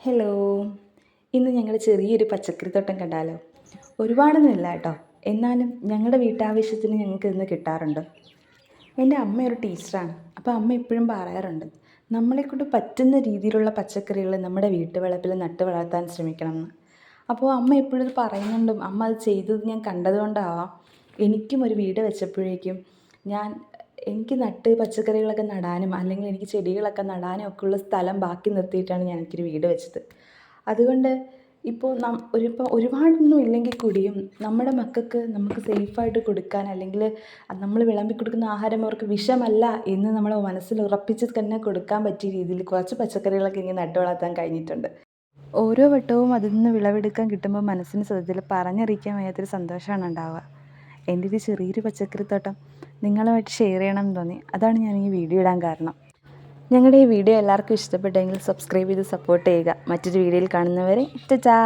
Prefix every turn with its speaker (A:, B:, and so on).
A: Hello. ഇന്ന് ഞങ്ങൾ ചെറിയൊരു പച്ചക്കറിത്തോട്ടം കണ്ടാലോ? ഒരുപാടൊന്നും ഇല്ല കേട്ടോ. എന്നാലും ഞങ്ങളുടെ വീട്ടാവശ്യത്തിന് ഞങ്ങൾക്ക് ഇന്ന് കിട്ടാറുണ്ട്. എൻ്റെ അമ്മ ഒരു ടീച്ചറാണ്. അപ്പോൾ അമ്മ എപ്പോഴും പറയാറുണ്ട്, നമ്മളെക്കൊണ്ട് പറ്റുന്ന രീതിയിലുള്ള പച്ചക്കറികൾ നമ്മുടെ വീട്ടുവളപ്പിൽ നട്ട് വളർത്താൻ ശ്രമിക്കണമെന്ന്. അപ്പോൾ അമ്മ എപ്പോഴും ഇത് പറയുന്നുണ്ടും അമ്മ അത് ചെയ്തത് ഞാൻ കണ്ടതുകൊണ്ടാവാം എനിക്കും ഒരു വീട് വെച്ചപ്പോഴേക്കും ഞാൻ എനിക്ക് നട്ട് പച്ചക്കറികളൊക്കെ നടാനും അല്ലെങ്കിൽ എനിക്ക് ചെടികളൊക്കെ നടാനും ഒക്കെയുള്ള സ്ഥലം ബാക്കി നിർത്തിയിട്ടാണ് ഞാൻ എനിക്കൊരു വീട് വെച്ചത്. അതുകൊണ്ട് ഇപ്പോൾ ഒരുപാടൊന്നും ഇല്ലെങ്കിൽ കൂടിയും നമ്മുടെ മക്കൾക്ക് നമുക്ക് സേഫായിട്ട് കൊടുക്കാൻ അല്ലെങ്കിൽ നമ്മൾ വിളമ്പി കൊടുക്കുന്ന ആഹാരം അവർക്ക് വിഷമല്ല എന്ന് നമ്മൾ മനസ്സിൽ ഉറപ്പിച്ച് തന്നെ കൊടുക്കാൻ പറ്റിയ രീതിയിൽ കുറച്ച് പച്ചക്കറികളൊക്കെ എനിക്ക് നട്ടു വളർത്താൻ കഴിഞ്ഞിട്ടുണ്ട്. ഓരോ വട്ടവും അതിൽ നിന്ന് വിളവെടുക്കാൻ കിട്ടുമ്പോൾ മനസ്സിന് സത്യത്തിൽ പറഞ്ഞറിയിക്കാൻ വയ്യാത്തൊരു സന്തോഷമാണ് ഉണ്ടാവുക. എൻ്റെ ഒരു ചെറിയൊരു പച്ചക്കറിത്തോട്ടം നിങ്ങളുമായിട്ട് ഷെയർ ചെയ്യണമെന്ന് തോന്നി. അതാണ് ഞാൻ ഈ വീഡിയോ ഇടാൻ കാരണം. ഞങ്ങളുടെ ഈ വീഡിയോ എല്ലാവർക്കും ഇഷ്ടപ്പെട്ടെങ്കിൽ സബ്സ്ക്രൈബ് ചെയ്ത് സപ്പോർട്ട് ചെയ്യുക. മറ്റൊരു വീഡിയോയിൽ കാണുന്നവരെ ടാറ്റാ.